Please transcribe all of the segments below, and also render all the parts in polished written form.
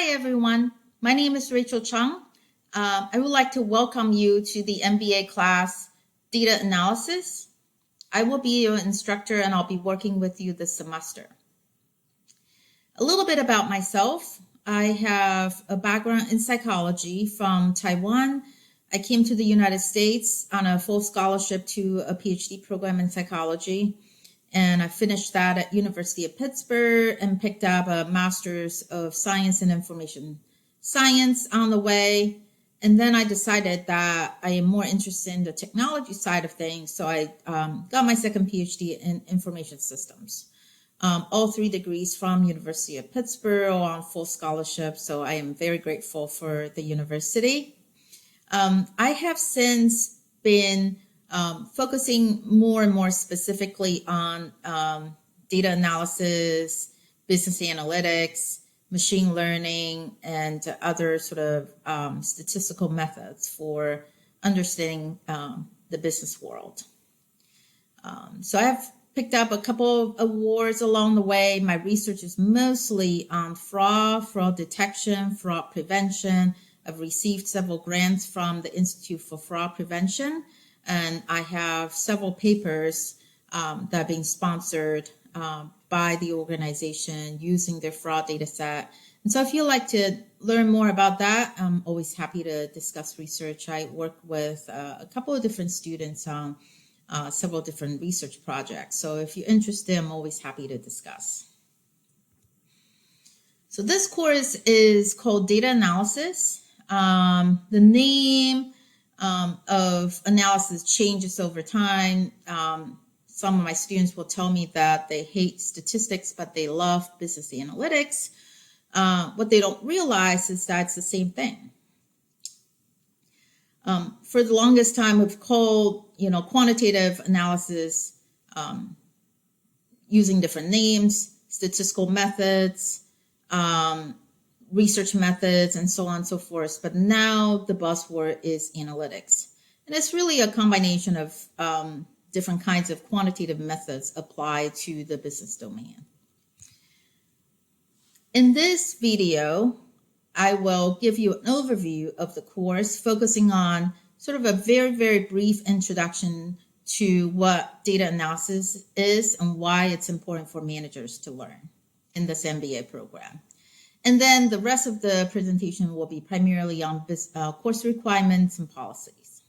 Hi, everyone. My name is Rachel Chung. I would like to welcome you to the MBA class, Data Analysis. I will be your instructor and I'll be working with you this semester. A little bit about myself. I have a background in psychology from Taiwan. I came to the United States on a full scholarship to a PhD program in psychology. And I finished that at University of Pittsburgh and picked up a Master's of Science and Information Science on the way. And then I decided that I am more interested in the technology side of things. So I got my second PhD in information systems. All 3 degrees from University of Pittsburgh on full scholarship. So I am very grateful for the university. I have since been focusing more and more specifically on data analysis, business analytics, machine learning, and other sort of statistical methods for understanding the business world. So I've picked up a couple of awards along the way. My research is mostly on fraud detection, fraud prevention. I've received several grants from the Institute for Fraud Prevention. And I have several papers that are being sponsored by the organization using their fraud data set. And so if you'd like to learn more about that, I'm always happy to discuss research. I work with a couple of different students on several different research projects. So if you're interested, I'm always happy to discuss. So this course is called Data Analysis. The name of analysis changes over time. Some of my students will tell me that they hate statistics, but they love business analytics. What they don't realize is that it's the same thing. For the longest time, we've called, quantitative analysis using different names, statistical methods, research methods, and so on and so forth. But now the buzzword is analytics. And it's really a combination of different kinds of quantitative methods applied to the business domain. In this video, I will give you an overview of the course, focusing on sort of a very, very brief introduction to what data analysis is and why it's important for managers to learn in this MBA program. And then the rest of the presentation will be primarily on course requirements and policies.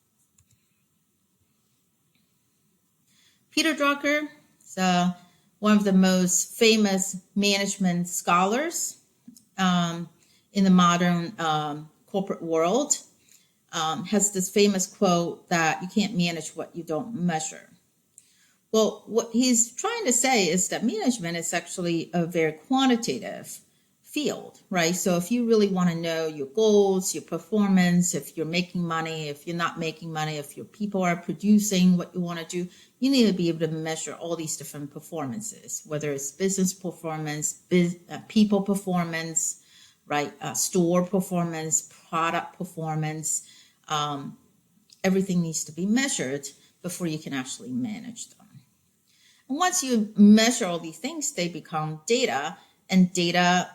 Peter Drucker is one of the most famous management scholars in the modern corporate world. Has this famous quote that you can't manage what you don't measure. Well, what he's trying to say is that management is actually a very quantitative field, right? So if you really want to know your goals, your performance, if you're making money, if you're not making money, if your people are producing what you want to do, you need to be able to measure all these different performances, whether it's business performance, people performance, right? Store performance, product performance. Everything needs to be measured before you can actually manage them. And once you measure all these things, they become data, and data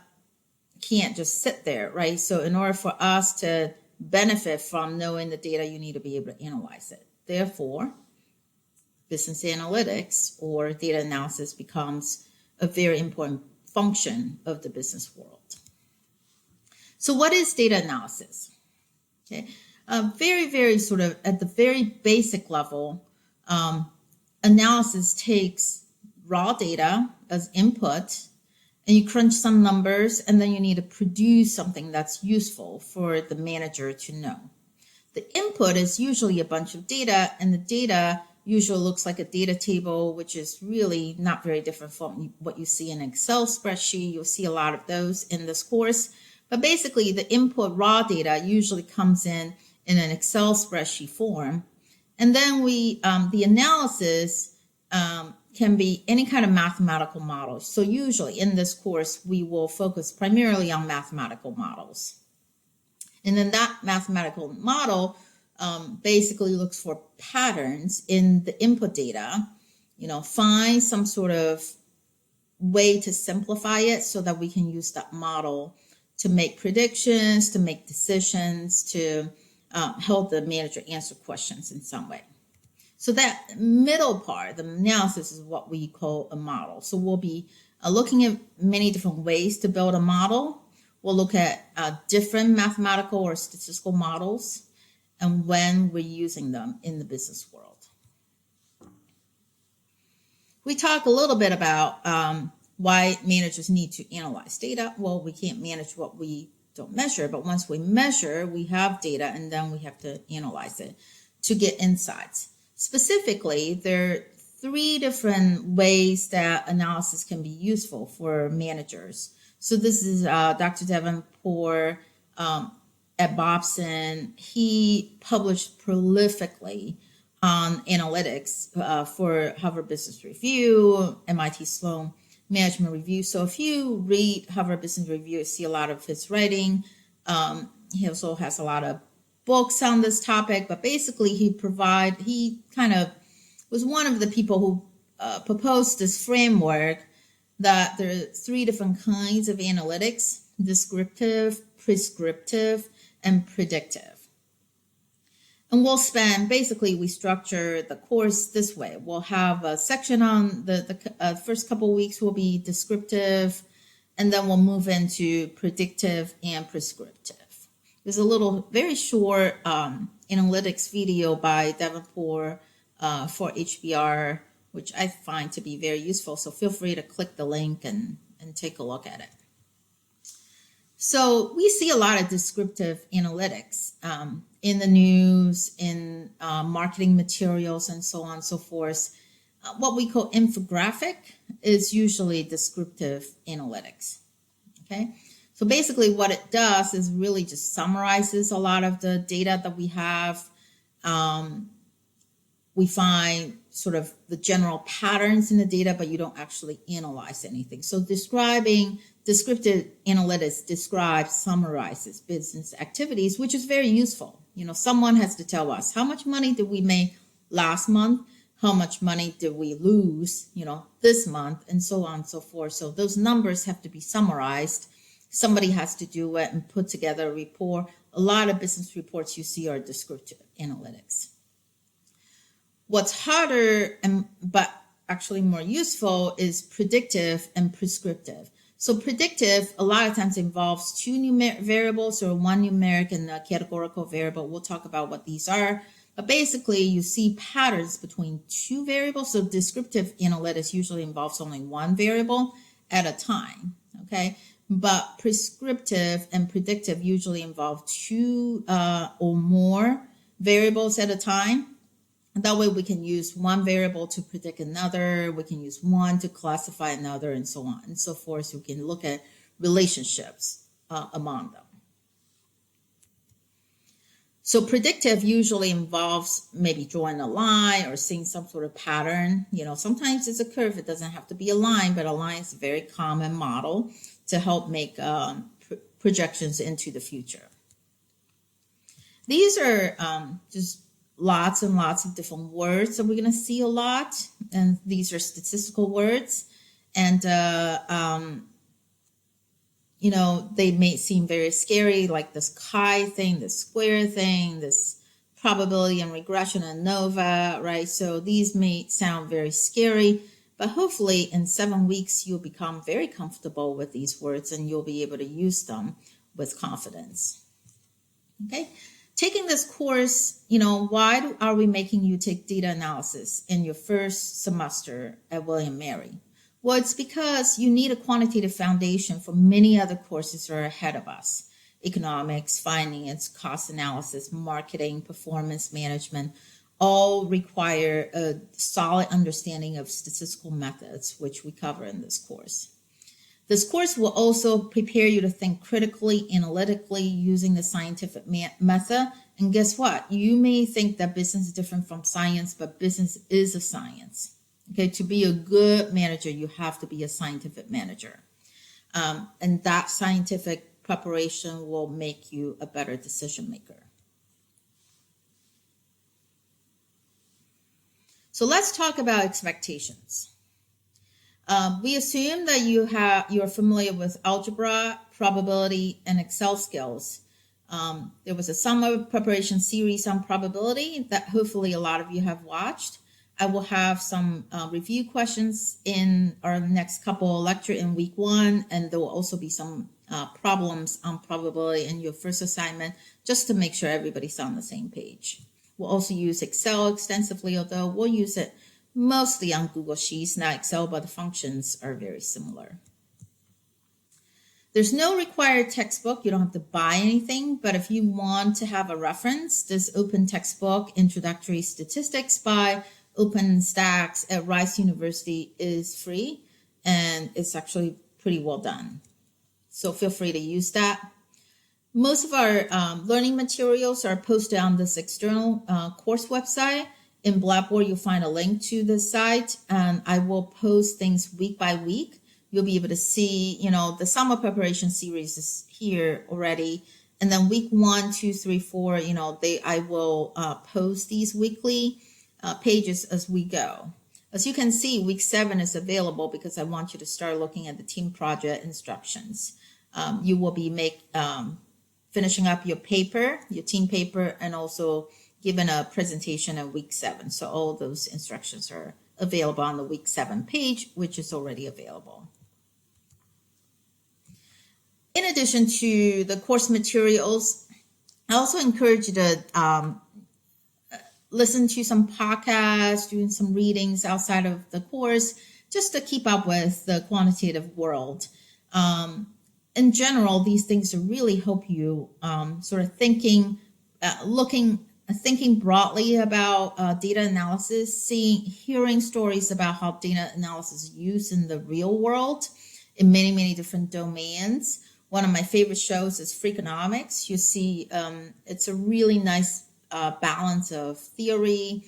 can't just sit there, right? So in order for us to benefit from knowing the data, you need to be able to analyze it. Therefore, business analytics or data analysis becomes a very important function of the business world. So what is data analysis? Okay, very, very sort of at the very basic level, analysis takes raw data as input, and you crunch some numbers, and then you need to produce something that's useful for the manager to know. The input is usually a bunch of data, and the data usually looks like a data table, which is really not very different from what you see in an Excel spreadsheet. You'll see a lot of those in this course. But basically, the input raw data usually comes in an Excel spreadsheet form. And then the analysis can be any kind of mathematical model. So usually in this course, we will focus primarily on mathematical models. And then that mathematical model basically looks for patterns in the input data, find some sort of way to simplify it so that we can use that model to make predictions, to make decisions, to help the manager answer questions in some way. So that middle part, the analysis, is what we call a model. So we'll be looking at many different ways to build a model. We'll look at different mathematical or statistical models and when we're using them in the business world. We talk a little bit about why managers need to analyze data. Well, we can't manage what we don't measure, but once we measure, we have data, and then we have to analyze it to get insights. Specifically, there are 3 different ways that analysis can be useful for managers. So this is Dr. Davenport at Bobson. He published prolifically on analytics for Harvard Business Review, MIT Sloan Management Review. So if you read Harvard Business Review, you see a lot of his writing. He also has a lot of books on this topic, but basically he kind of was one of the people who proposed this framework that there are 3 different kinds of analytics: descriptive, prescriptive, and predictive. And we structure the course this way. We'll have a section on the first couple of weeks will be descriptive, and then we'll move into predictive and prescriptive. There's a very short analytics video by Davenport for HBR, which I find to be very useful. So feel free to click the link and take a look at it. So we see a lot of descriptive analytics in the news, in marketing materials, and so on and so forth. What we call infographic is usually descriptive analytics. Okay. So basically what it does is really just summarizes a lot of the data that we have. We find sort of the general patterns in the data, but you don't actually analyze anything. So descriptive analytics summarizes business activities, which is very useful. Someone has to tell us how much money did we make last month, how much money did we lose, this month, and so on and so forth. So those numbers have to be summarized. Somebody has to do it and put together a report. A lot of business reports you see are descriptive analytics. What's harder but actually more useful is predictive and prescriptive. So predictive a lot of times involves 2 numeric variables, or 1 numeric and a categorical variable. We'll talk about what these are. But basically you see patterns between 2 variables. So descriptive analytics usually involves only 1 variable at a time. Okay. But prescriptive and predictive usually involve 2 or more variables at a time. And that way we can use 1 variable to predict another. We can use 1 to classify another, and so on and so forth. So we can look at relationships among them. So predictive usually involves maybe drawing a line or seeing some sort of pattern. Sometimes it's a curve. It doesn't have to be a line, but a line is a very common model to help make projections into the future. These are just lots and lots of different words that we're going to see a lot. And these are statistical words. And, they may seem very scary, like this chi thing, this square thing, this probability and regression, ANOVA, right? So these may sound very scary, but hopefully in 7 weeks, you'll become very comfortable with these words and you'll be able to use them with confidence. Okay. Taking this course, why are we making you take data analysis in your first semester at William & Mary? Well, it's because you need a quantitative foundation for many other courses that are ahead of us. Economics, finance, cost analysis, marketing, performance management, all require a solid understanding of statistical methods, which we cover in this course. This course will also prepare you to think critically, analytically, using the scientific method. And guess what? You may think that business is different from science, but business is a science. Okay, to be a good manager, you have to be a scientific manager. And that scientific preparation will make you a better decision maker. So let's talk about expectations. We assume that you're familiar with algebra, probability, and Excel skills. There was a summer preparation series on probability that hopefully a lot of you have watched. I will have some review questions in our next couple lecture in week 1, and there will also be some problems on probability in your first assignment, just to make sure everybody's on the same page. We'll also use Excel extensively, although we'll use it mostly on Google Sheets, not Excel, but the functions are very similar. There's no required textbook. You don't have to buy anything, but if you want to have a reference, this open textbook, Introductory Statistics by OpenStax at Rice University, is free, and it's actually pretty well done. So feel free to use that. Most of our learning materials are posted on this external course website. In Blackboard, you'll find a link to the site, and I will post things week by week. You'll be able to see, the summer preparation series is here already. And then week 1, 2, 3, 4, I will post these weekly pages as we go. As you can see, week 7 is available because I want you to start looking at the team project instructions. You will be finishing up your paper, your team paper, and also given a presentation in week 7. So all those instructions are available on the week 7 page, which is already available. In addition to the course materials, I also encourage you to listen to some podcasts, doing some readings outside of the course, just to keep up with the quantitative world. In general, these things really help you sort of thinking broadly about data analysis, hearing stories about how data analysis is used in the real world in many, many different domains. One of my favorite shows is Freakonomics. You see, it's a really nice balance of theory,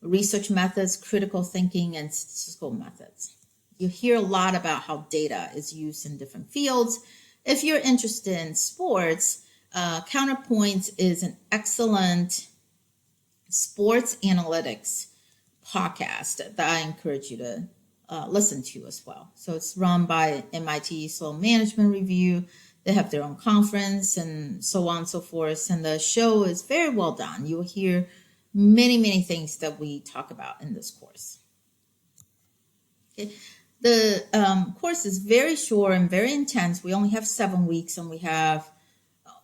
research methods, critical thinking, and statistical methods. You hear a lot about how data is used in different fields. If you're interested in sports, Counterpoint is an excellent sports analytics podcast that I encourage you to listen to as well. So it's run by MIT Sloan Management Review. They have their own conference and so on and so forth. And the show is very well done. You will hear many, many things that we talk about in this course. Okay. The course is very short and very intense. We only have 7 weeks and we have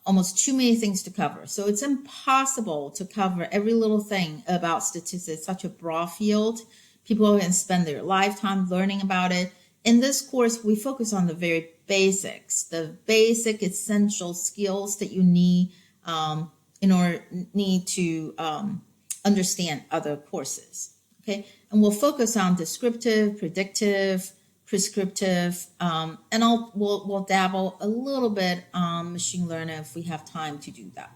almost too many things to cover. So it's impossible to cover every little thing about statistics. It's such a broad field. People can spend their lifetime learning about it. In this course, we focus on the very basics, the basic essential skills that you need to understand other courses. Okay, and we'll focus on descriptive, predictive, prescriptive, and we'll dabble a little bit on machine learning if we have time to do that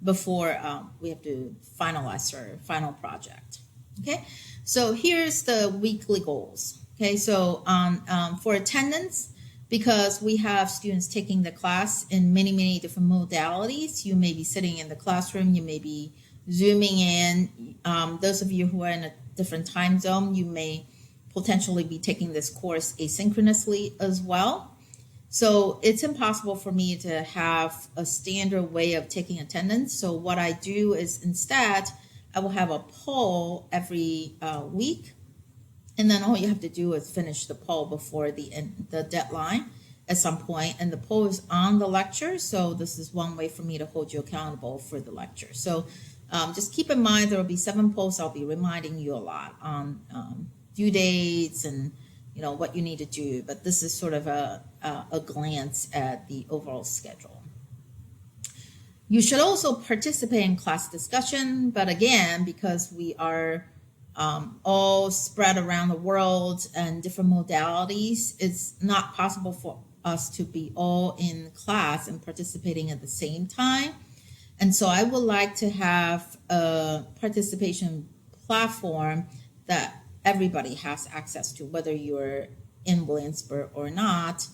before we have to finalize our final project. Okay, so here's the weekly goals. Okay, so for attendance, because we have students taking the class in many, many different modalities, you may be sitting in the classroom, you may be Zooming in. Those of you who are in a different time zone, you may potentially be taking this course asynchronously as well. So it's impossible for me to have a standard way of taking attendance. So what I do is instead, I will have a poll every week. And then all you have to do is finish the poll before the deadline at some point. And the poll is on the lecture. So this is one way for me to hold you accountable for the lecture. So just keep in mind, there will be 7 polls. I'll be reminding you a lot on due dates and what you need to do. But this is sort of a glance at the overall schedule. You should also participate in class discussion. But again, because we are all spread around the world and different modalities, it's not possible for us to be all in class and participating at the same time. And so I would like to have a participation platform that everybody has access to, whether you're in Williamsburg or not.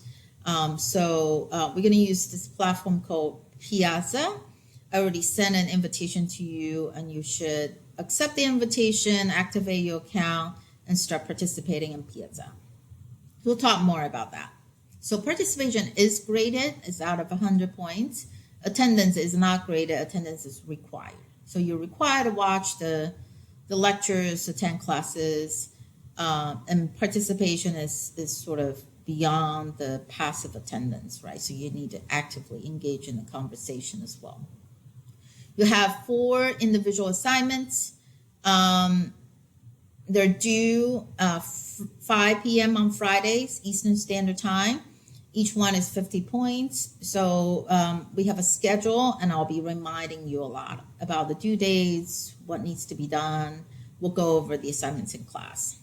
So we're going to use this platform called Piazza. I already sent an invitation to you, and you should accept the invitation, activate your account, and start participating in Piazza. We'll talk more about that. So participation is graded. It's out of 100 points. Attendance is not graded. Attendance is required. So you're required to watch the lectures, attend classes, and participation is sort of beyond the passive attendance, right? So you need to actively engage in the conversation as well. You have 4 individual assignments. They're due 5 p.m. on Fridays, Eastern Standard Time. Each one is 50 points. So we have a schedule, and I'll be reminding you a lot about the due dates, what needs to be done. We'll go over the assignments in class.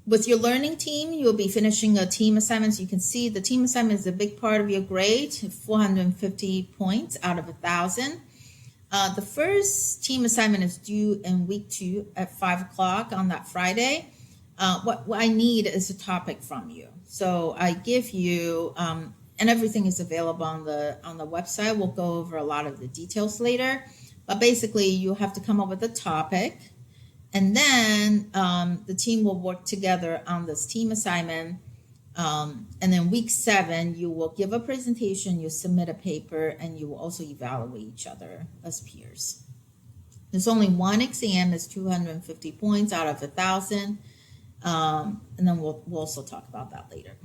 With your learning team, you'll be finishing a team assignment. So you can see the team assignment is a big part of your grade, 450 points out of 1,000. The first team assignment is due in week 2 at 5 o'clock on that Friday. What I need is a topic from you. So I give you, and everything is available on the website. We'll go over a lot of the details later. But basically, you have to come up with a topic. And then the team will work together on this team assignment. And then week 7, you will give a presentation, you submit a paper, and you will also evaluate each other as peers. There's only one exam, it's 250 points out of 1,000. And then we'll also talk about that later.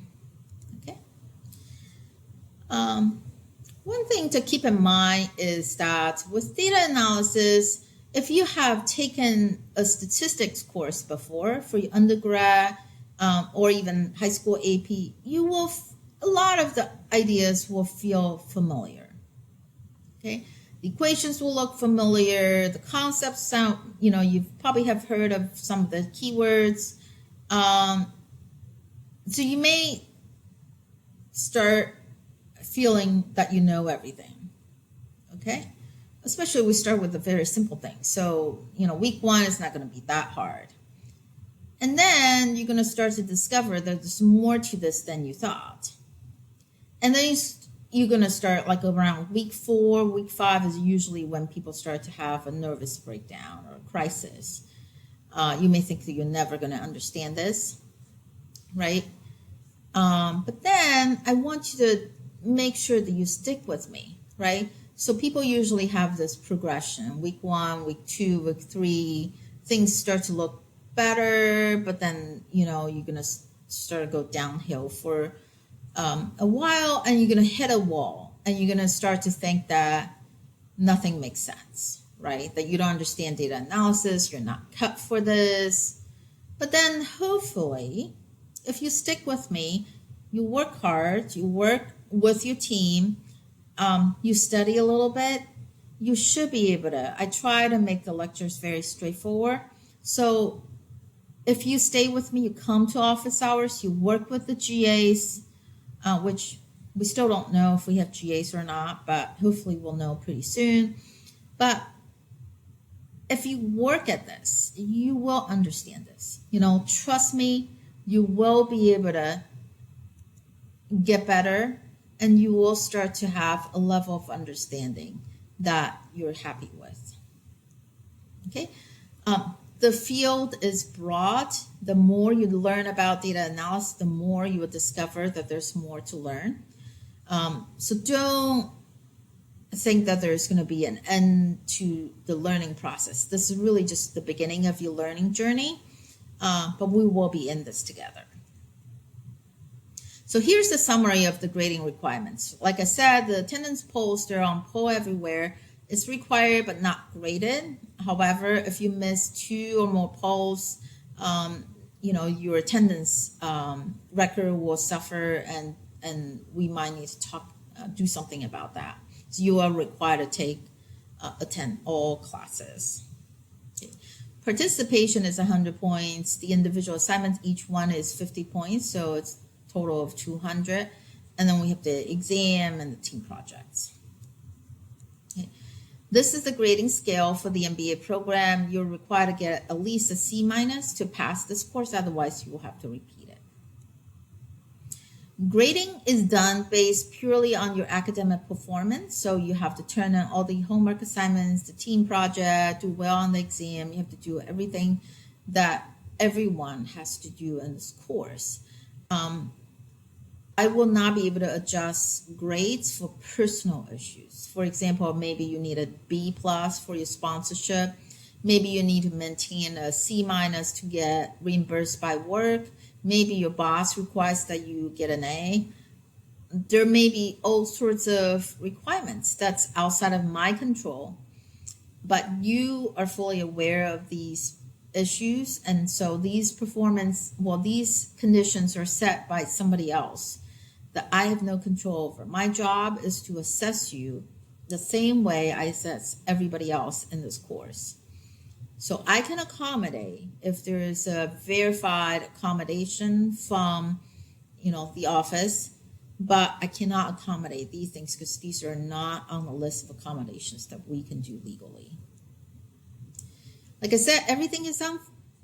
Okay. One thing to keep in mind is that with data analysis, if you have taken a statistics course before for your undergrad or even high school AP, you will a lot of the ideas will feel familiar. Okay, the equations will look familiar. The concepts sound, you probably have heard of some of the keywords. So you may start feeling that you know everything. Okay. Especially we start with a very simple thing. So, week 1 is not going to be that hard. And then you're going to start to discover that there's more to this than you thought. And then you're going to start like around week 4, week 5 is usually when people start to have a nervous breakdown or a crisis. You may think that you're never going to understand this, right? But then I want you to make sure that you stick with me, right? So people usually have this progression. Week 1, week 2, week 3, things start to look better, but then, you're going to start to go downhill for a while, and you're going to hit a wall, and you're going to start to think that nothing makes sense, right? That you don't understand data analysis, you're not cut for this. But then hopefully, if you stick with me, you work hard, you work with your team, you study a little bit, you should be able to. I try to make the lectures very straightforward. So if you stay with me, you come to office hours, you work with the GAs, which we still don't know if we have GAs or not, but hopefully we'll know pretty soon. But if you work at this, you will understand this. Trust me, you will be able to get better, and you will start to have a level of understanding that you're happy with. Okay? The field is broad. The more you learn about data analysis, the more you will discover that there's more to learn. So don't think that there's going to be an end to the learning process. This is really just the beginning of your learning journey, but we will be in this together. So here's the summary of the grading requirements. Like I said, the attendance polls, they're on poll everywhere. It's required but not graded. However, if you miss 2 or more polls, your attendance record will suffer, and we might need to do something about that. So you are required to attend all classes. Okay. Participation is 100 points. The individual assignments, each one is 50 points, so it's total of 200, and then we have the exam and the team projects. Okay. This is the grading scale for the MBA program. You're required to get at least a C- to pass this course, otherwise you will have to repeat it. Grading is done based purely on your academic performance, so you have to turn in all the homework assignments, the team project, do well on the exam. You have to do everything that everyone has to do in this course. I will not be able to adjust grades for personal issues. For example, maybe you need a B plus for your sponsorship. Maybe you need to maintain a C minus to get reimbursed by work. Maybe your boss requires that you get an A. There may be all sorts of requirements that's outside of my control, but you are fully aware of these issues. And so these these conditions are set by somebody else that I have no control over. My job is to assess you the same way I assess everybody else in this course. So I can accommodate if there is a verified accommodation from, the office, but I cannot accommodate these things because these are not on the list of accommodations that we can do legally. Like I said, everything is on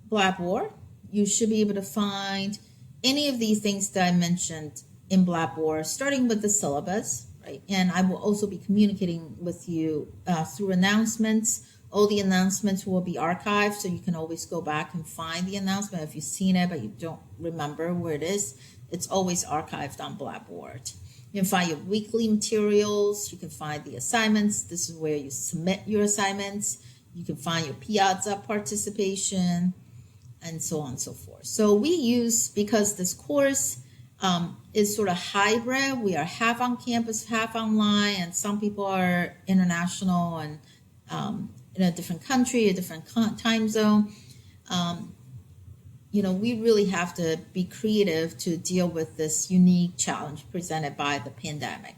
Blackboard. You should be able to find any of these things that I mentioned in Blackboard, starting with the syllabus, right? And I will also be communicating with you through announcements. All the announcements will be archived, so you can always go back and find the announcement. If you've seen it, but you don't remember where it is, it's always archived on Blackboard. You can find your weekly materials. You can find the assignments. This is where you submit your assignments. You can find your Piazza participation, and so on and so forth. So we use, because this course is sort of hybrid, we are half on campus, half online, and some people are international and in a different country, a different time zone. We really have to be creative to deal with this unique challenge presented by the pandemic.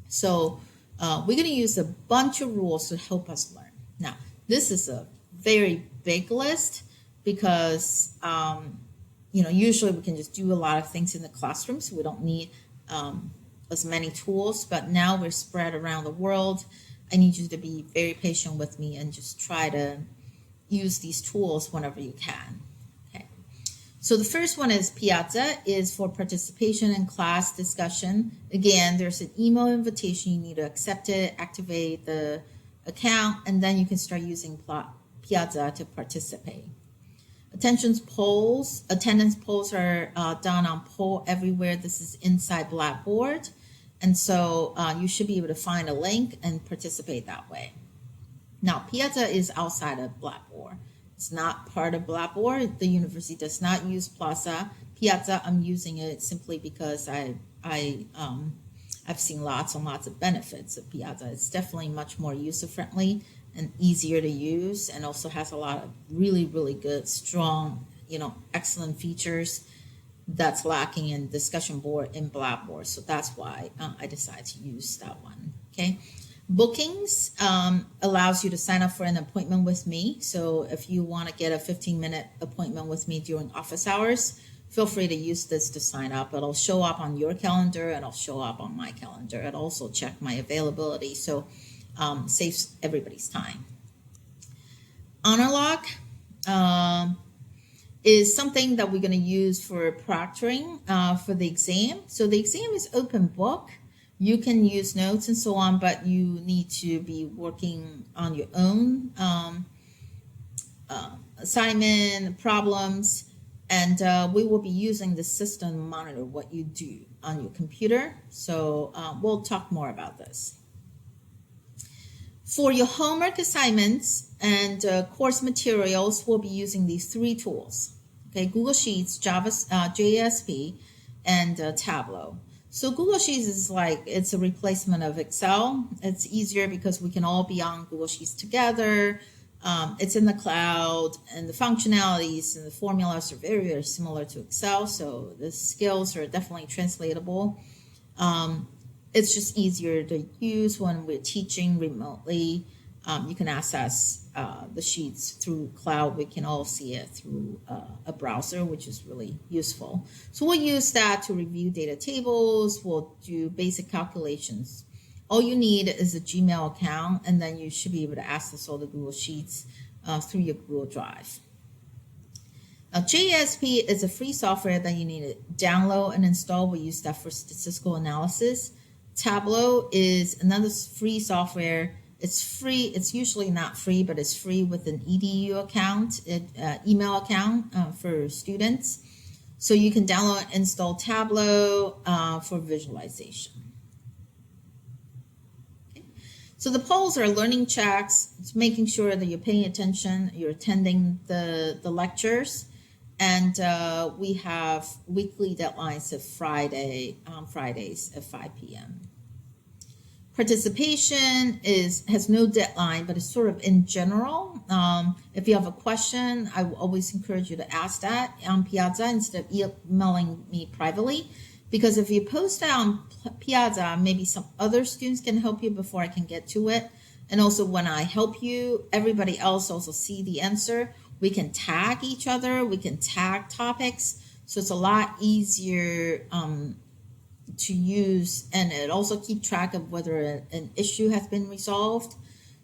So we're going to use a bunch of rules to help us learn. Now, this is a very big list because, usually we can just do a lot of things in the classroom, so we don't need as many tools. But now we're spread around the world. I need you to be very patient with me and just try to use these tools whenever you can. Okay. So the first one is Piazza, is for participation in class discussion. Again, there's an email invitation. You need to accept it, activate the account, and then you can start using Piazza to participate. Attendance polls are done on Poll Everywhere. This is inside Blackboard. And so you should be able to find a link and participate that way. Now, Piazza is outside of Blackboard. It's not part of Blackboard. The university does not use Piazza. I'm using it simply because I've seen lots and lots of benefits of Piazza. It's definitely much more user-friendly and easier to use, and also has a lot of really, really good, strong, excellent features that's lacking in discussion board in Blackboard. So that's why I decided to use that one. Okay. Bookings allows you to sign up for an appointment with me. So if you want to get a 15-minute appointment with me during office hours, feel free to use this to sign up. It'll show up on your calendar and it'll show up on my calendar. It'll also check my availability. So saves everybody's time. Honor Log is something that we're going to use for proctoring for the exam. So the exam is open book. You can use notes and so on, but you need to be working on your own assignment problems. And we will be using the system to monitor what you do on your computer. So we'll talk more about this. For your homework assignments and course materials, we'll be using these three tools. Okay, Google Sheets, JSP, and Tableau. So Google Sheets is it's a replacement of Excel. It's easier because we can all be on Google Sheets together. It's in the cloud, and the functionalities and the formulas are very, very similar to Excel. So the skills are definitely translatable. It's just easier to use when we're teaching remotely. You can access the sheets through cloud. We can all see it through a browser, which is really useful. So we'll use that to review data tables. We'll do basic calculations. All you need is a Gmail account, and then you should be able to access all the Google Sheets through your Google Drive. Now, JSP is a free software that you need to download and install. We use that for statistical analysis. Tableau is another free software It's free. It's usually not free, but it's free with an EDU account, email account for students. So you can download and install Tableau for visualization. Okay. So the polls are learning checks. It's making sure that you're paying attention, you're attending the lectures. And we have weekly deadlines of Fridays at 5 p.m. Participation has no deadline, but it's sort of in general. If you have a question, I will always encourage you to ask that on Piazza instead of emailing me privately. Because if you post that on Piazza, maybe some other students can help you before I can get to it. And also when I help you, everybody else also see the answer. We can tag each other. We can tag topics. So it's a lot easier to use, and it also keep track of whether an issue has been resolved.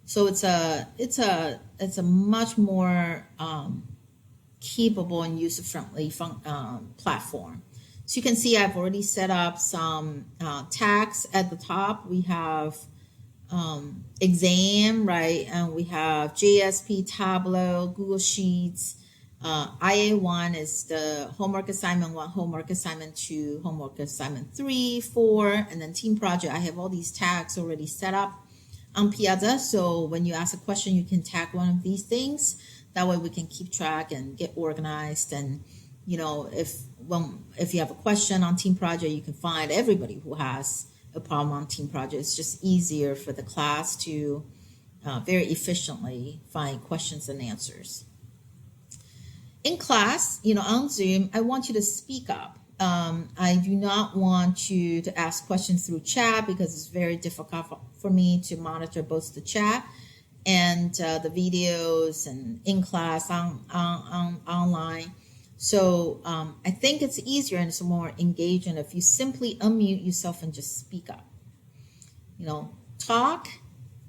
So it's a much more capable and user-friendly platform. So you can see I've already set up some tags at the top. We have exam, right? And we have JSP, Tableau, Google Sheets. IA1 is the homework assignment 1, homework assignment 2, homework assignment 3, 4, and then team project. I have all these tags already set up on Piazza. So when you ask a question, you can tag one of these things. That way we can keep track and get organized. And, you know, if you have a question on team project, you can find everybody who has a problem on team project. It's just easier for the class to very efficiently find questions and answers. In class, you know, on Zoom, I want you to speak up. I do not want you to ask questions through chat because it's very difficult for me to monitor both the chat and the videos and in class online. So I think it's easier and it's more engaging if you simply unmute yourself and just speak up. You know, talk.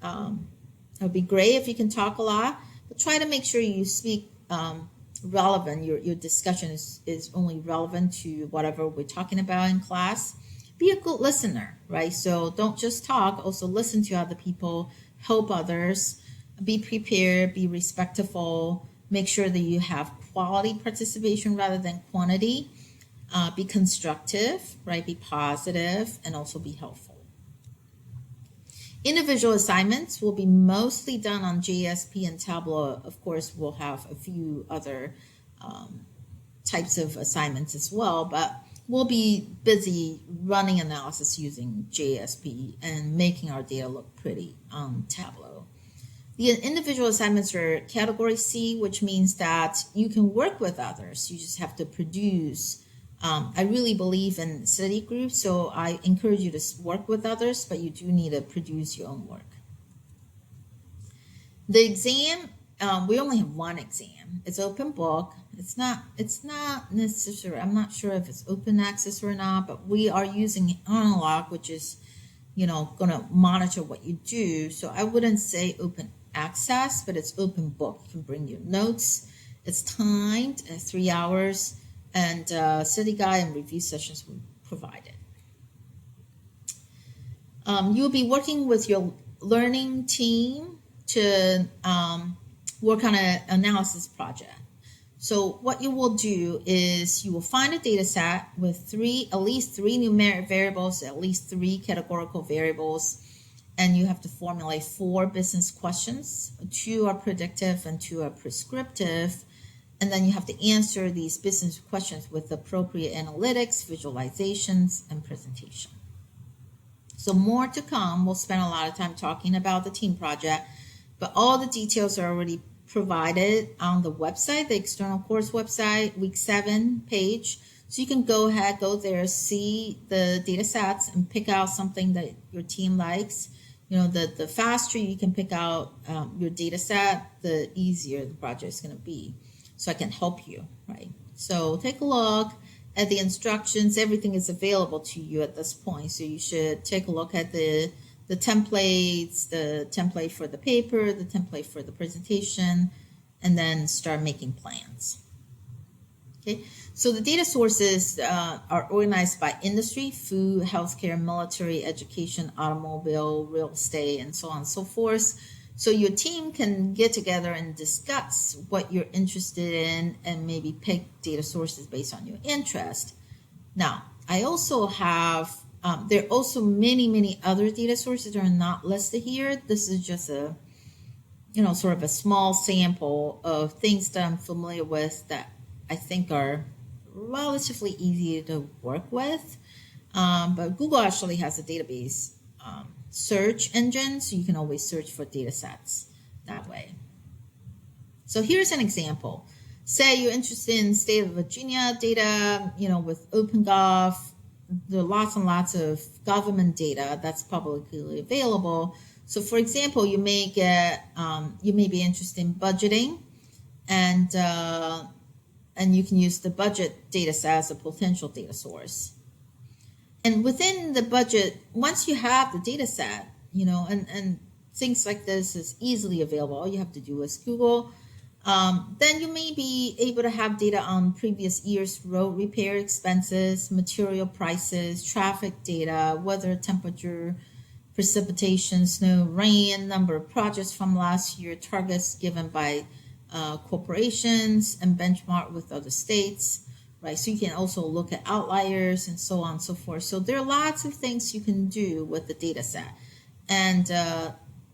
It would be great if you can talk a lot, but try to make sure you speak relevant. Your discussion is only relevant to whatever we're talking about in class. Be a good listener, right? So don't just talk, also listen to other people, help others, be prepared, be respectful, make sure that you have quality participation rather than quantity, be constructive, right? Be positive, and also be helpful. Individual assignments will be mostly done on JSP and Tableau. Of course, we'll have a few other types of assignments as well, but we'll be busy running analysis using JSP and making our data look pretty on Tableau. The individual assignments are category C, which means that you can work with others. You just have to produce. I really believe in study groups, so I encourage you to work with others, but you do need to produce your own work. The exam, we only have one exam. It's open book. It's not necessary. I'm not sure if it's open access or not, but we are using analog, which is, you know, going to monitor what you do. So I wouldn't say open access, but it's open book. You can bring your notes. It's timed at 3 hours. And study guide and review sessions will be provided. You'll be working with your learning team to work on an analysis project. So what you will do is you will find a data set with at least three numeric variables, at least 3 categorical variables, and you have to formulate 4 business questions. 2 are predictive and 2 are prescriptive. And then you have to answer these business questions with appropriate analytics, visualizations, and presentation. So more to come. We'll spend a lot of time talking about the team project, but all the details are already provided on the website, the external course website, week 7 page. So you can go ahead, go there, see the data sets, and pick out something that your team likes. You know, the faster you can pick out your data set, the easier the project is going to be. So I can help you, right? So take a look at the instructions. Everything is available to you at this point. So you should take a look at the templates, the template for the paper, the template for the presentation, and then start making plans. Okay, so the data sources are organized by industry: food, healthcare, military, education, automobile, real estate, and so on and so forth. So your team can get together and discuss what you're interested in and maybe pick data sources based on your interest. Now, I also have, there are also many other data sources that are not listed here. This is just a, sort of a small sample of things that I'm familiar with that I think are relatively easy to work with. But Google actually has a database search engine, so you can always search for data sets that way. So here's an example. Say you're interested in state of Virginia data, with OpenGov. There are lots and lots of government data that's publicly available. So for example, you may be interested in budgeting, and you can use the budget data set as a potential data source. And within the budget, once you have the data set, and things like this is easily available, all you have to do is Google. Then you may be able to have data on previous year's road repair expenses, material prices, traffic data, weather, temperature, precipitation, snow, rain, number of projects from last year, targets given by corporations, and benchmark with other states. Right, so you can also look at outliers and so on and so forth. So there are lots of things you can do with the data set. And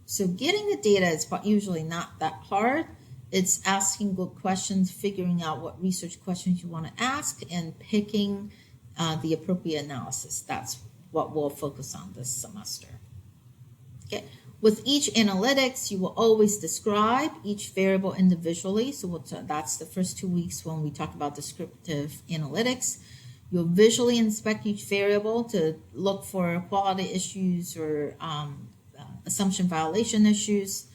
so getting the data is usually not that hard. It's asking good questions, figuring out what research questions you want to ask, and picking the appropriate analysis. That's what we'll focus on this semester. Okay. With each analytics, you will always describe each variable individually. So that's the first 2 weeks when we talk about descriptive analytics. You'll visually inspect each variable to look for quality issues or assumption violation issues.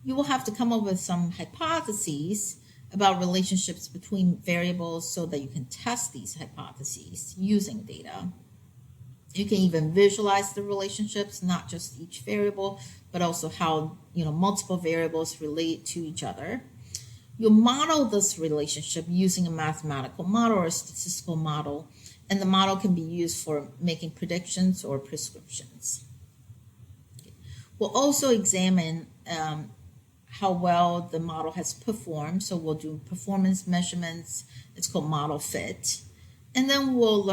You will have to come up with some hypotheses about relationships between variables so that you can test these hypotheses using data. You can even visualize the relationships, not just each variable, but also how multiple variables relate to each other. You'll model this relationship using a mathematical model or a statistical model, and the model can be used for making predictions or prescriptions. We'll also examine how well the model has performed. So we'll do performance measurements. It's called model fit. And then we'll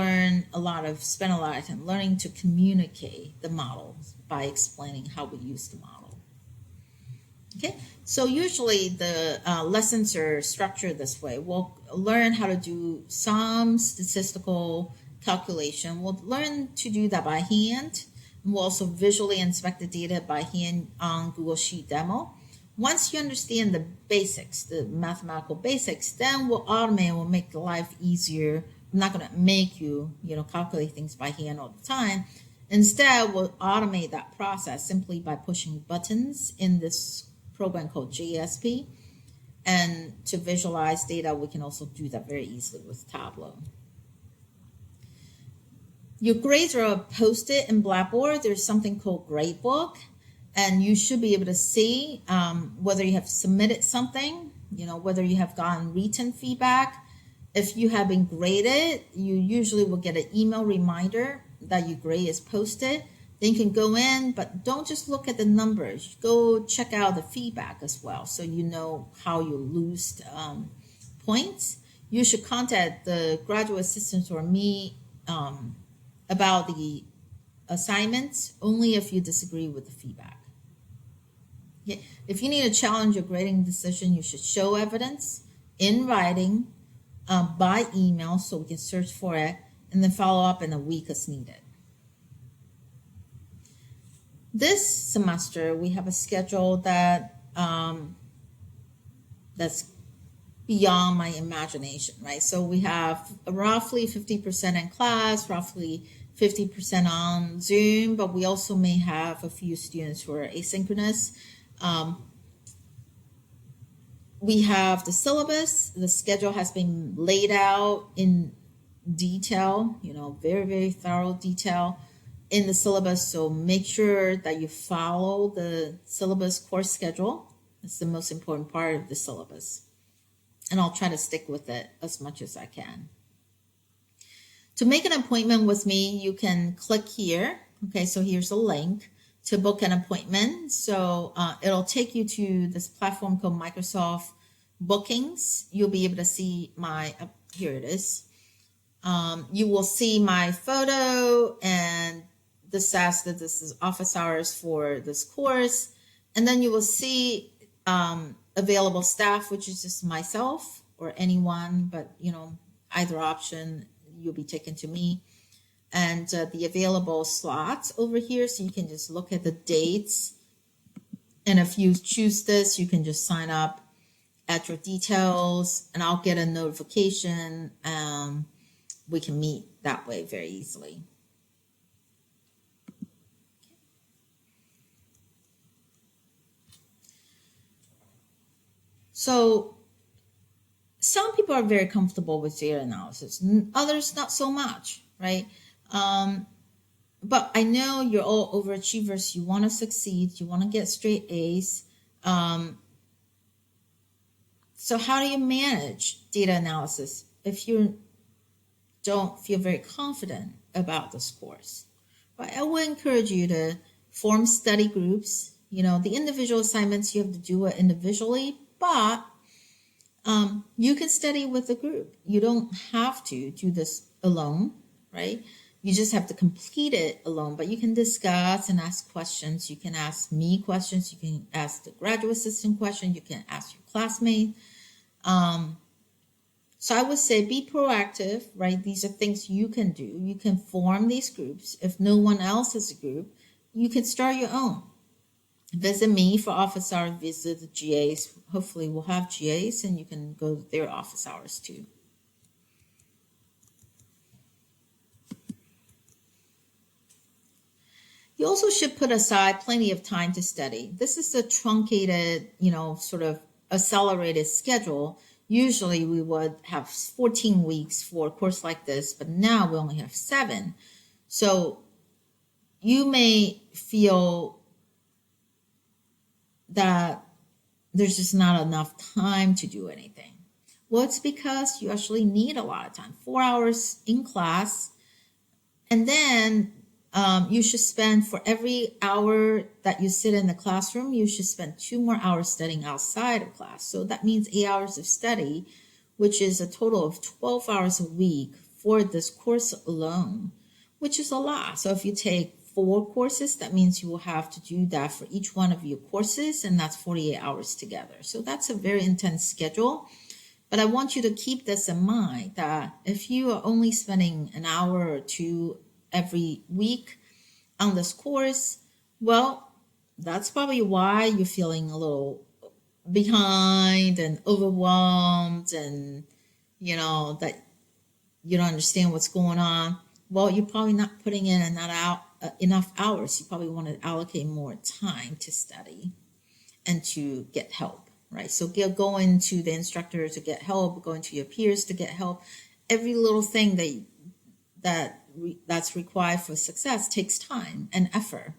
spend a lot of time learning to communicate the model by explaining how we use the model. Okay, so usually the lessons are structured this way. We'll learn how to do some statistical calculation. We'll learn to do that by hand. And we'll also visually inspect the data by hand on Google Sheet demo. Once you understand the basics, the mathematical basics, then we'll automate and we'll make life easier. I'm not going to make you, calculate things by hand all the time. Instead, we'll automate that process simply by pushing buttons in this program called JSP. And to visualize data, we can also do that very easily with Tableau. Your grades are posted in Blackboard. There's something called Gradebook, and you should be able to see whether you have submitted something, whether you have gotten written feedback. If you have been graded, you usually will get an email reminder that your grade is posted. Then you can go in, but don't just look at the numbers. Go check out the feedback as well, so you know how you lose points. You should contact the graduate assistants or me about the assignments only if you disagree with the feedback. Okay. If you need to challenge your grading decision, you should show evidence in writing by email so we can search for it, and then follow up in a week as needed. This semester, we have a schedule that that's beyond my imagination, right? So we have roughly 50% in class, roughly 50% on Zoom, but we also may have a few students who are asynchronous. We have the syllabus. The schedule has been laid out in detail, very, very thorough detail in the syllabus. So make sure that you follow the syllabus course schedule. It's the most important part of the syllabus. and I'll try to stick with it as much as I can. To make an appointment with me, you can click here. Okay, so here's a link to book an appointment. So it'll take you to this platform called Microsoft Bookings. You'll be able to see my, here it is. You will see my photo, and this says that this is office hours for this course. And then you will see available staff, which is just myself or anyone, but either option, you'll be taken to me. And the available slots over here, so you can just look at the dates. And if you choose this, you can just sign up, add your details, and I'll get a notification. We can meet that way very easily. So some people are very comfortable with data analysis, others not so much, right? But I know you're all overachievers. You want to succeed. You want to get straight A's. So how do you manage data analysis if you don't feel very confident about this course? But I will encourage you to form study groups. The individual assignments, you have to do it individually, but you can study with a group. You don't have to do this alone, right? You just have to complete it alone, but you can discuss and ask questions. You can ask me questions. You can ask the graduate assistant questions. You can ask your classmate. So I would say be proactive, right? These are things you can do. You can form these groups. If no one else has a group, you can start your own. Visit me for office hours, visit the GAs. Hopefully we'll have GAs, and you can go to their office hours too. You also should put aside plenty of time to study. This is a truncated, sort of accelerated schedule. Usually we would have 14 weeks for a course like this, but now we only have 7. So you may feel that there's just not enough time to do anything. Well, it's because you actually need a lot of time, 4 hours in class, and then you should spend, for every hour that you sit in the classroom, you should spend 2 more hours studying outside of class. So that means 8 hours of study, which is a total of 12 hours a week for this course alone, which is a lot. So if you take 4 courses, that means you will have to do that for each one of your courses, and that's 48 hours together. So that's a very intense schedule. But I want you to keep this in mind, that if you are only spending an hour or 2 every week on this course, well, that's probably why you're feeling a little behind and overwhelmed, and that you don't understand what's going on. Well, you're probably not putting in enough hours. You probably want to allocate more time to study and to get help, right? So going to the instructor to get help, going to your peers to get help. Every little thing that's required for success takes time and effort.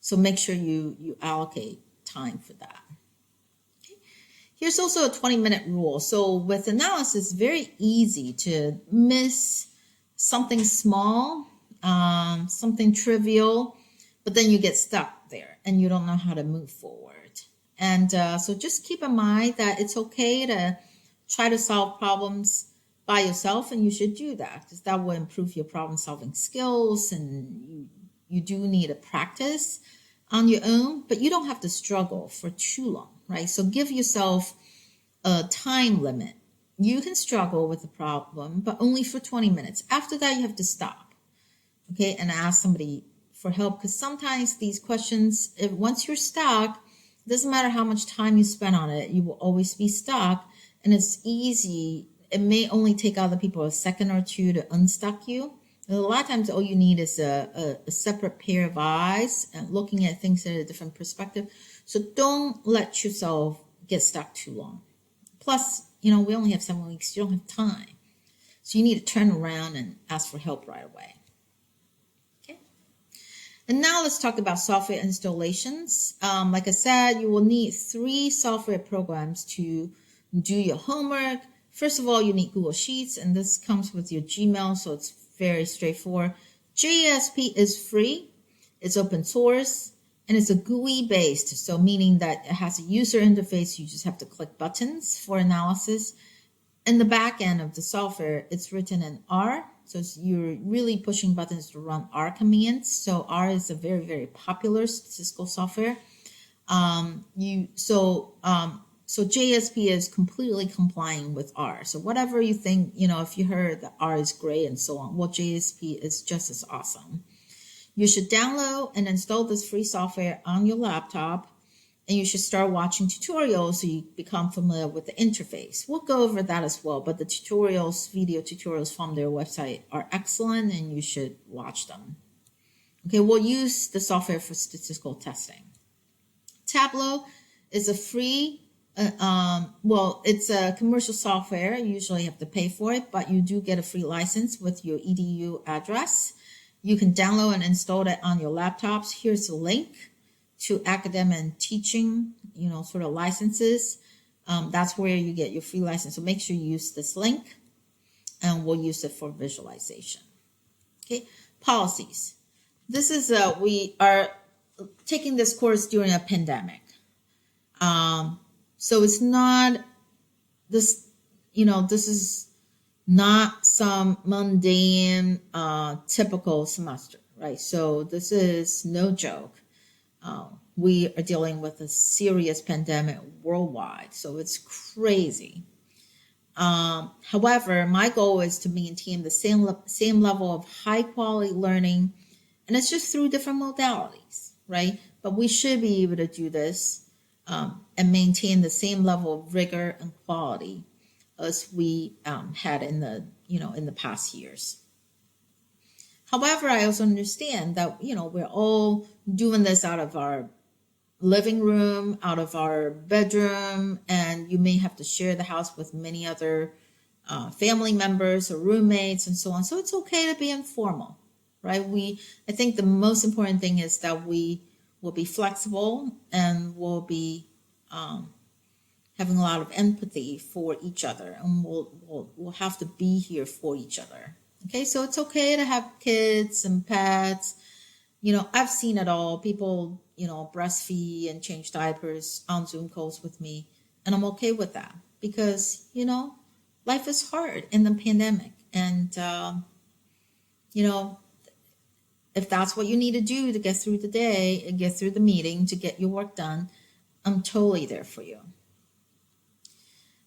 So make sure you allocate time for that. Okay. Here's also a 20-minute rule. So with analysis, it's very easy to miss something small, something trivial, but then you get stuck there and you don't know how to move forward. And so just keep in mind that it's okay to try to solve problems by yourself, and you should do that because that will improve your problem solving skills, and you do need to practice on your own, but you don't have to struggle for too long, right? So give yourself a time limit. You can struggle with the problem, but only for 20 minutes. After that, you have to stop, okay, and ask somebody for help, because sometimes these questions, once you're stuck, it doesn't matter how much time you spend on it, you will always be stuck, and it's easy. It may only take other people a second or 2 to unstuck you. And a lot of times all you need is a separate pair of eyes and looking at things at a different perspective. So don't let yourself get stuck too long. Plus, we only have 7 weeks. You don't have time. So you need to turn around and ask for help right away. Okay. And now let's talk about software installations. Like I said, you will need 3 software programs to do your homework. First of all, you need Google Sheets, and this comes with your Gmail, so it's very straightforward. JSP is free, it's open source, and it's a GUI based, so meaning that it has a user interface. You just have to click buttons for analysis. In the back end of the software, it's written in R, so you're really pushing buttons to run R commands. So R is a very, very popular statistical software. So JSP is completely complying with R. So whatever you think, if you heard that R is great and so on, well, JSP is just as awesome. You should download and install this free software on your laptop, and you should start watching tutorials so you become familiar with the interface. We'll go over that as well, but the video tutorials from their website are excellent, and you should watch them. Okay, we'll use the software for statistical testing. Tableau is a free, it's a commercial software. You usually have to pay for it, but you do get a free license with your EDU address. You can download and install it on your laptops. Here's a link to academic and teaching, sort of licenses. That's where you get your free license. So make sure you use this link, and we'll use it for visualization. Okay, policies. This is, we are taking this course during a pandemic. So it's not this, this is not some mundane, typical semester, right? So this is no joke. We are dealing with a serious pandemic worldwide, so it's crazy. However, my goal is to maintain the same level of high quality learning, and it's just through different modalities, right? But we should be able to do this and maintain the same level of rigor and quality as we had in the past years. However, I also understand that, we're all doing this out of our living room, out of our bedroom, and you may have to share the house with many other family members or roommates and so on. So it's okay to be informal, right? I think the most important thing is that we will be flexible, and we'll be having a lot of empathy for each other, and we'll have to be here for each other. Okay, so it's okay to have kids and pets. I've seen it all. People, breastfeed and change diapers on Zoom calls with me, and I'm okay with that because, life is hard in the pandemic, and if that's what you need to do to get through the day and get through the meeting, to get your work done, I'm totally there for you.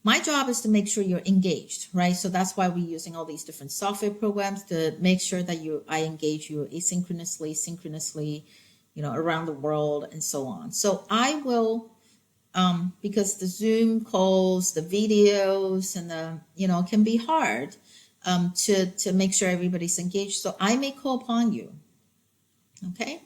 My job is to make sure you're engaged, right? So that's why we're using all these different software programs to make sure that I engage you asynchronously, synchronously, around the world and so on. So I will, because the Zoom calls, the videos, and the, can be hard to make sure everybody's engaged. So I may call upon you. Okay.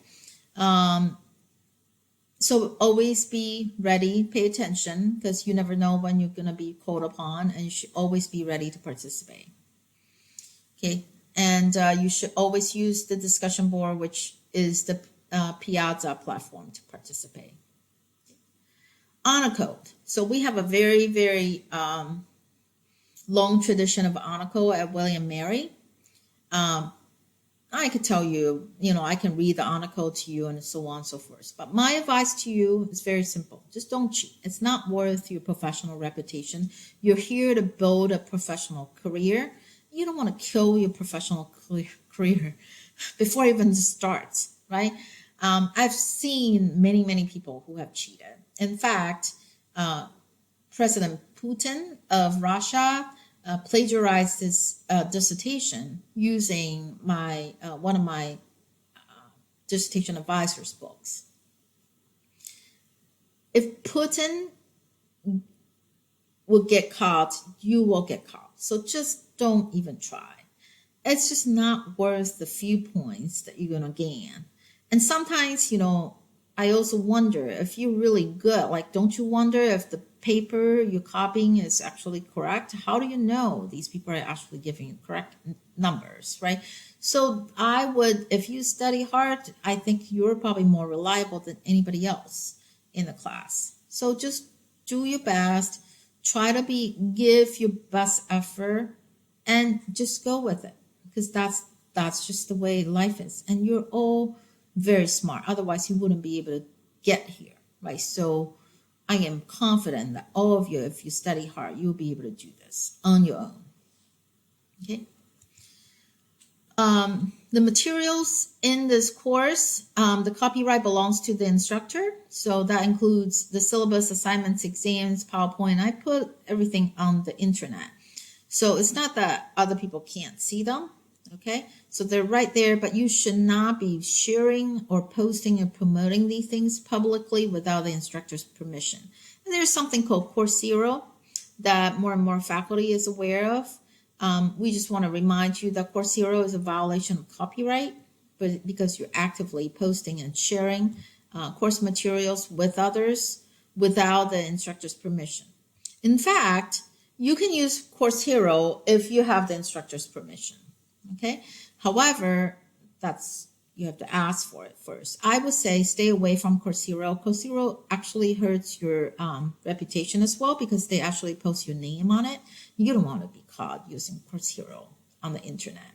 So always be ready, pay attention, because you never know when you're going to be called upon, and you should always be ready to participate. Okay. And you should always use the discussion board, which is the Piazza platform, to participate. Honor code. So we have a very, very long tradition of honor code at William Mary. I could tell you, I can read the honor code to you and so on and so forth. But my advice to you is very simple. Just don't cheat. It's not worth your professional reputation. You're here to build a professional career. You don't want to kill your professional career before it even starts, right? I've seen many, many people who have cheated. In fact, President Putin of Russia plagiarized his dissertation using one of my dissertation advisor's books. If Putin will get caught, you will get caught. So just don't even try. It's just not worth the few points that you're going to gain. And sometimes, I also wonder if you're really good, like, don't you wonder if the paper you're copying is actually correct? How do you know these people are actually giving you correct numbers, right? So if you study hard, I think you're probably more reliable than anybody else in the class. So just do your best, Try to give your best effort and just go with it, because that's just the way life is. And you're all very smart. Otherwise, you wouldn't be able to get here, right? So I am confident that all of you, if you study hard, you'll be able to do this on your own. Okay. The materials in this course, the copyright belongs to the instructor. So that includes the syllabus, assignments, exams, PowerPoint. I put everything on the internet. So it's not that other people can't see them. Okay. So they're right there, but you should not be sharing or posting or promoting these things publicly without the instructor's permission. And there's something called Course Zero that more and more faculty is aware of. We just want to remind you that Course Zero is a violation of copyright, but because you're actively posting and sharing course materials with others without the instructor's permission. In fact, you can use Course Hero if you have the instructor's permission. Okay. However, you have to ask for it first. I would say stay away from Course Hero. Course Hero actually hurts your reputation as well, because they actually post your name on it. You don't want to be caught using Course Hero on the internet.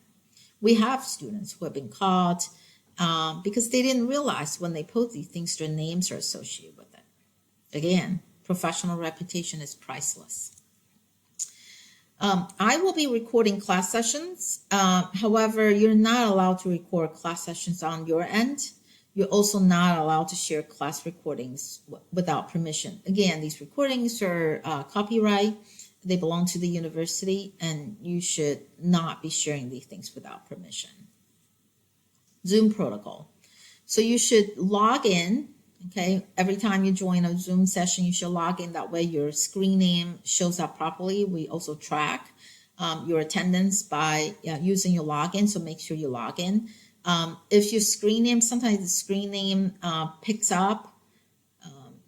We have students who have been caught because they didn't realize when they post these things, their names are associated with it. Again, professional reputation is priceless. I will be recording class sessions. However, you're not allowed to record class sessions on your end. You're also not allowed to share class recordings without permission. Again, these recordings are copyright. They belong to the university, and you should not be sharing these things without permission. Zoom protocol. So you should log in. Okay, every time you join a Zoom session, you should log in. That way your screen name shows up properly. We also track your attendance by using your login, so make sure you log in. If your screen name, sometimes the screen name picks up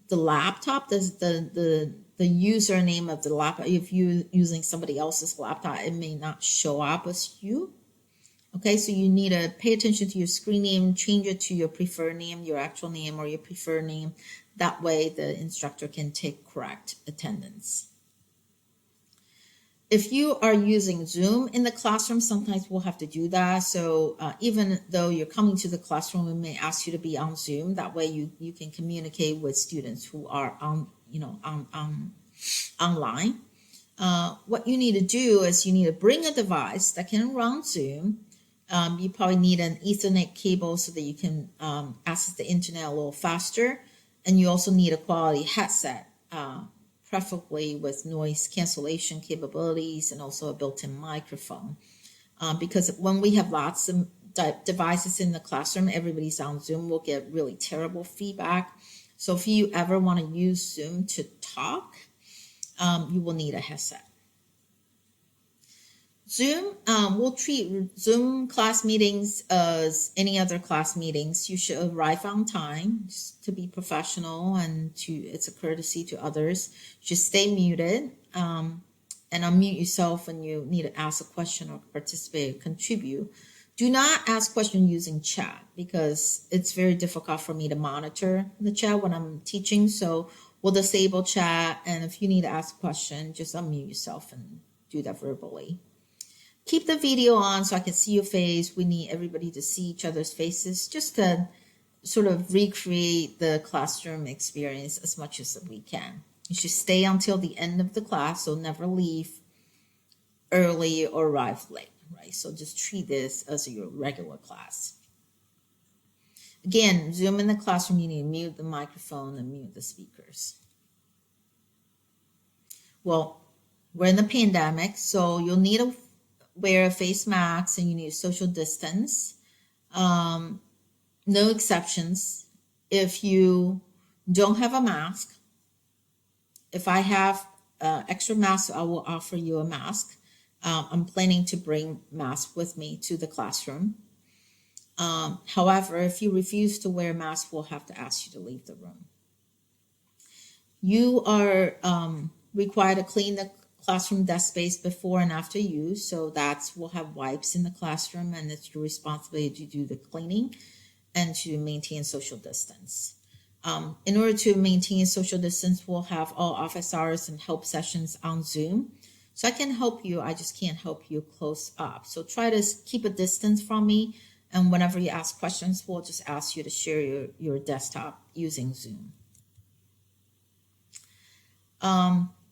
the laptop, the username of the laptop. If you're using somebody else's laptop, it may not show up as you. Okay, so you need to pay attention to your screen name, change it to your preferred name, your actual name or your preferred name. That way the instructor can take correct attendance. If you are using Zoom in the classroom, sometimes we'll have to do that. So even though you're coming to the classroom, we may ask you to be on Zoom. That way you can communicate with students who are online. What you need to do is you need to bring a device that can run Zoom. You probably need an Ethernet cable so that you can access the internet a little faster. And you also need a quality headset, preferably with noise cancellation capabilities and also a built-in microphone. Because when we have lots of devices in the classroom, everybody's on Zoom, will get really terrible feedback. So if you ever want to use Zoom to talk, you will need a headset. Zoom, we'll treat Zoom class meetings as any other class meetings. You should arrive on time just to be professional, and it's a courtesy to others. You should stay muted and unmute yourself when you need to ask a question or participate or contribute. Do not ask questions using chat, because it's very difficult for me to monitor the chat when I'm teaching. So we'll disable chat, and if you need to ask a question, just unmute yourself and do that verbally. Keep the video on so I can see your face. We need everybody to see each other's faces just to sort of recreate the classroom experience as much as we can. You should stay until the end of the class, so never leave early or arrive late, right? So just treat this as your regular class. Again, Zoom in the classroom, you need to mute the microphone and mute the speakers. Well, we're in the pandemic, so you'll need to wear a face mask and you need social distance. No exceptions. If you don't have a mask, if I have extra masks, I will offer you a mask. I'm planning to bring masks with me to the classroom. However, if you refuse to wear a mask, we'll have to ask you to leave the room. You are required to clean the classroom desk space before and after use. So we'll have wipes in the classroom, and it's your responsibility to do the cleaning and to maintain social distance. In order to maintain social distance, we'll have all office hours and help sessions on Zoom. So I can help you, I just can't help you close up. So try to keep a distance from me. And whenever you ask questions, we'll just ask you to share your desktop using Zoom.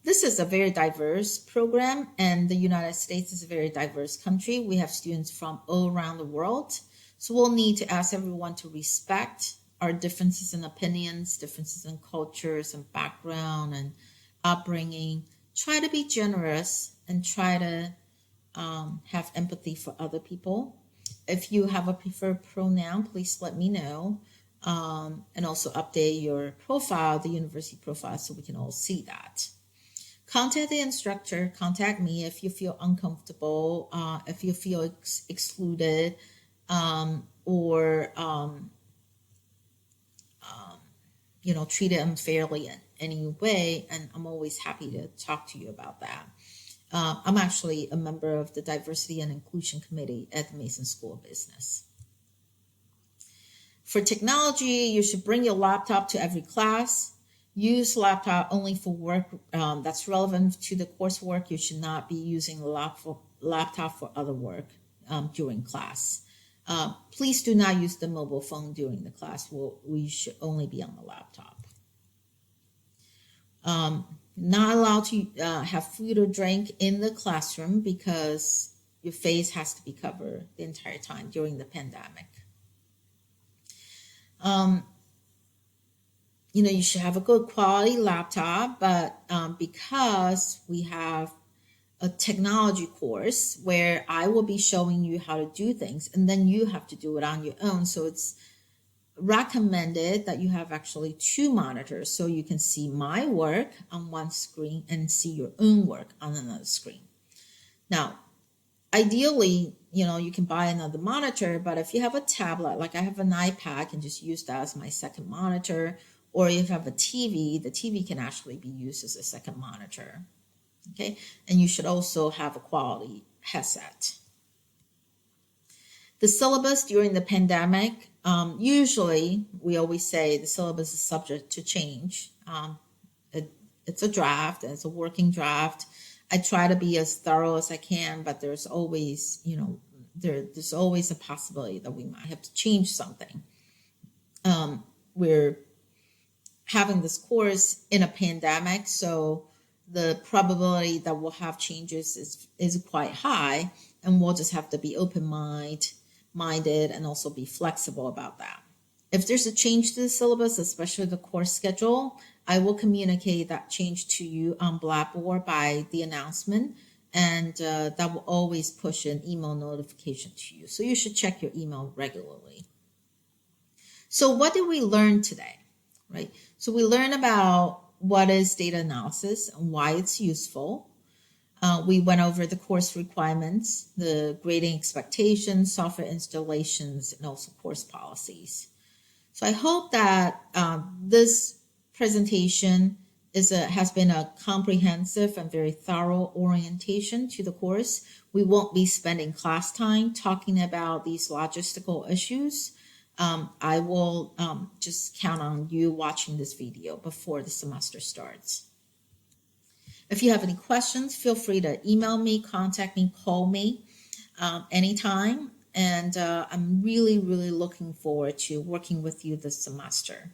This is a very diverse program, and the United States is a very diverse country. We have students from all around the world. So we'll need to ask everyone to respect our differences in opinions, differences in cultures and background and upbringing. Try to be generous and try to have empathy for other people. If you have a preferred pronoun, please let me know. And also update your profile, the university profile, so we can all see that. Contact the instructor, contact me if you feel uncomfortable, if you feel excluded, or treated unfairly in any way, and I'm always happy to talk to you about that. I'm actually a member of the Diversity and Inclusion Committee at the Mason School of Business. For technology, you should bring your laptop to every class. Use laptop only for work that's relevant to the coursework. You should not be using a laptop for other work during class. Please do not use the mobile phone during the class. We should only be on the laptop. Not allowed to have food or drink in the classroom because your face has to be covered the entire time during the pandemic. You should have a good quality laptop, but because we have a technology course where I will be showing you how to do things, and then you have to do it on your own. So it's recommended that you have actually 2 monitors so you can see my work on one screen and see your own work on another screen. Now, ideally, you can buy another monitor, but if you have a tablet, like I have an iPad, I can just use that as my second monitor. Or if you have a TV, the TV can actually be used as a second monitor. Okay, and you should also have a quality headset. The syllabus during the pandemic, usually we always say the syllabus is subject to change. It's a draft, it's a working draft. I try to be as thorough as I can, but there's always, there's always a possibility that we might have to change something. We're having this course in a pandemic, so the probability that we'll have changes is quite high, and we'll just have to be open-minded and also be flexible about that. If there's a change to the syllabus, especially the course schedule, I will communicate that change to you on Blackboard by the announcement, and that will always push an email notification to you. So you should check your email regularly. So what did we learn today, right? So we learned about what is data analysis and why it's useful. We went over the course requirements, the grading expectations, software installations, and also course policies. So I hope that this presentation has been a comprehensive and very thorough orientation to the course. We won't be spending class time talking about these logistical issues. I will just count on you watching this video before the semester starts. If you have any questions, feel free to email me, contact me, call me anytime. And I'm really, really looking forward to working with you this semester.